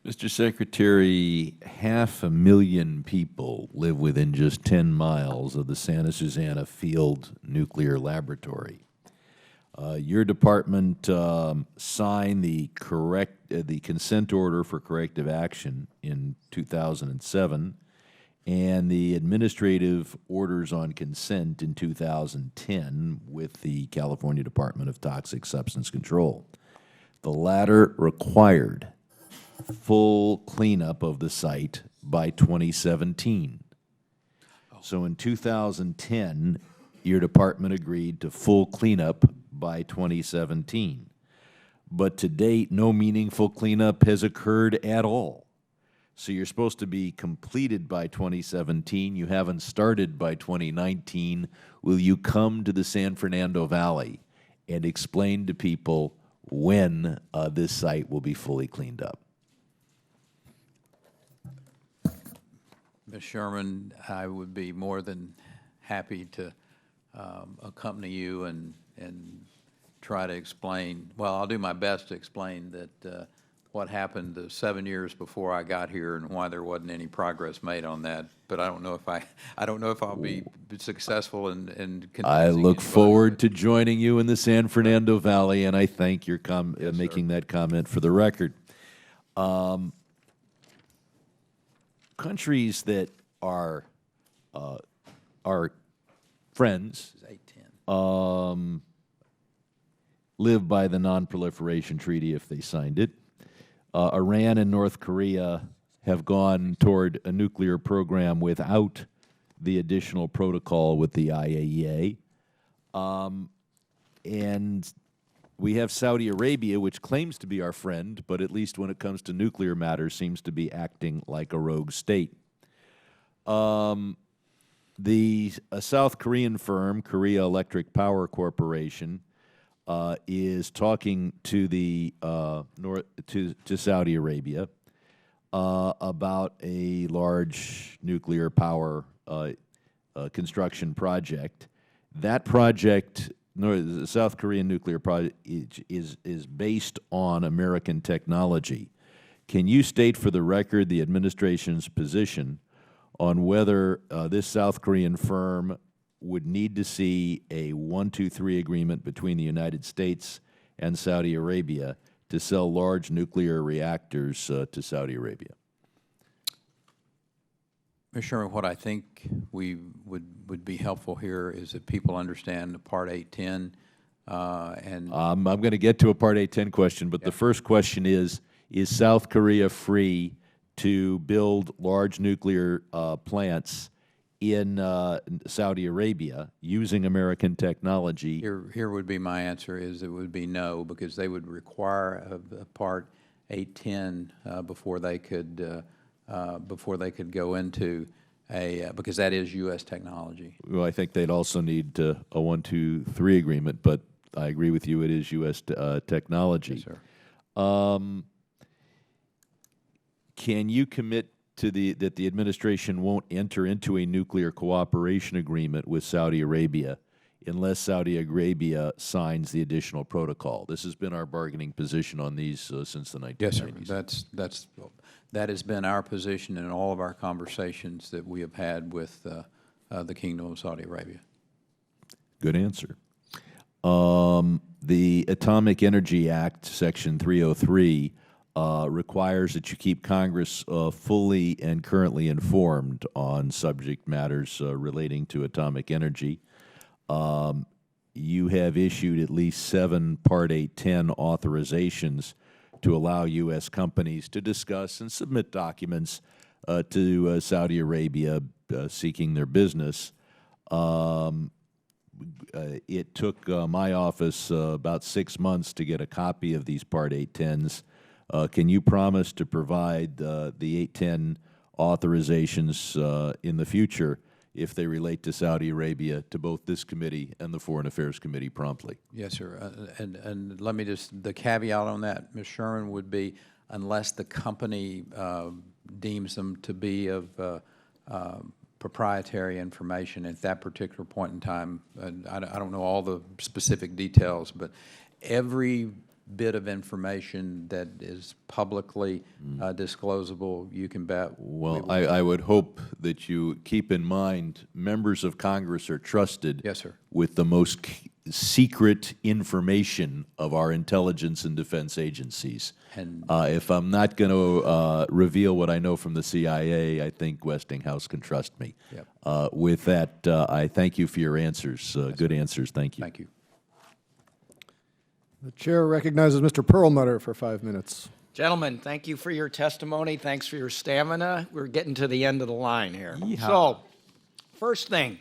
Mr. Secretary, 500,000 people live within just 10 miles of the Santa Susana Field Nuclear Laboratory. Your department signed the consent order for corrective action in 2007, and the administrative orders on consent in 2010 with the California Department of Toxic Substance Control. The latter required full cleanup of the site by 2017. So in 2010, your department agreed to full cleanup by 2017. But to date, no meaningful cleanup has occurred at all. So you're supposed to be completed by 2017. You haven't started by 2019. Will you come to the San Fernando Valley and explain to people when this site will be fully cleaned up? Ms. Sherman, I would be more than happy to accompany you and try to explain. Well, I'll do my best to explain that what happened the 7 years before I got here and why there wasn't any progress made on that. But I don't know if I'll be successful in convincing I look anybody. forward to joining you in the San Fernando Valley, and I thank your making that comment for the record. Countries that are our friends live by the Non-Proliferation Treaty if they signed it. Iran and North Korea have gone toward a nuclear program without the additional protocol with the IAEA. And we have Saudi Arabia, which claims to be our friend, but at least when it comes to nuclear matters, seems to be acting like a rogue state. A South Korean firm, Korea Electric Power Corporation, is talking to the to Saudi Arabia about a large nuclear power construction project. That project, the South Korean nuclear project, is based on American technology. Can you state for the record the administration's position on whether this South Korean firm would need to see a 1-2-3 agreement between the United States and Saudi Arabia to sell large nuclear reactors to Saudi Arabia? Mr. Sherman, what I think would be helpful here is that people understand the Part 810 and I'm going to get to a Part 810 question, but the first question is South Korea free to build large nuclear plants in Saudi Arabia using American technology? Here would be my answer is it would be no, because they would require a Part 810 before they could go into because that is U.S. technology. Well, I think they'd also need a 1-2-3 agreement, but I agree with you, it is U.S. technology. Yes, sir. Can you commit to that the administration won't enter into a nuclear cooperation agreement with Saudi Arabia unless Saudi Arabia signs the additional protocol? This has been our bargaining position on these since the 1990s. Yes, sir. That has been our position in all of our conversations that we have had with the Kingdom of Saudi Arabia. Good answer. The Atomic Energy Act, Section 303, requires that you keep Congress fully and currently informed on subject matters relating to atomic energy. You have issued at least 7 Part 810 authorizations to allow U.S. companies to discuss and submit documents to Saudi Arabia seeking their business. It took my office about 6 months to get a copy of these Part 810s. Can you promise to provide the 810 authorizations in the future if they relate to Saudi Arabia to both this committee and the Foreign Affairs Committee promptly? Yes, sir. And let me the caveat on that, Ms. Sherman, would be unless the company deems them to be of proprietary information at that particular point in time. And I don't know all the specific details, but every bit of information that is publicly disclosable, you can bet. Well, I would hope that you keep in mind, members of Congress are trusted Yes, sir. with the most secret information of our intelligence and defense agencies. And- if I'm not going to reveal what I know from the CIA, I think Westinghouse can trust me. Yep. With that, I thank you for your answers. Good answers. Thank you. Thank you. The chair recognizes Mr. Perlmutter for 5 minutes. Gentlemen, thank you for your testimony. Thanks for your stamina. We're getting to the end of the line here. So, first thing,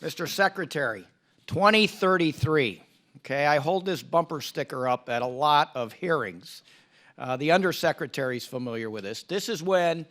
Mr. Secretary, 2033. Okay, I hold this bumper sticker up at a lot of hearings. The undersecretary's familiar with this. This is when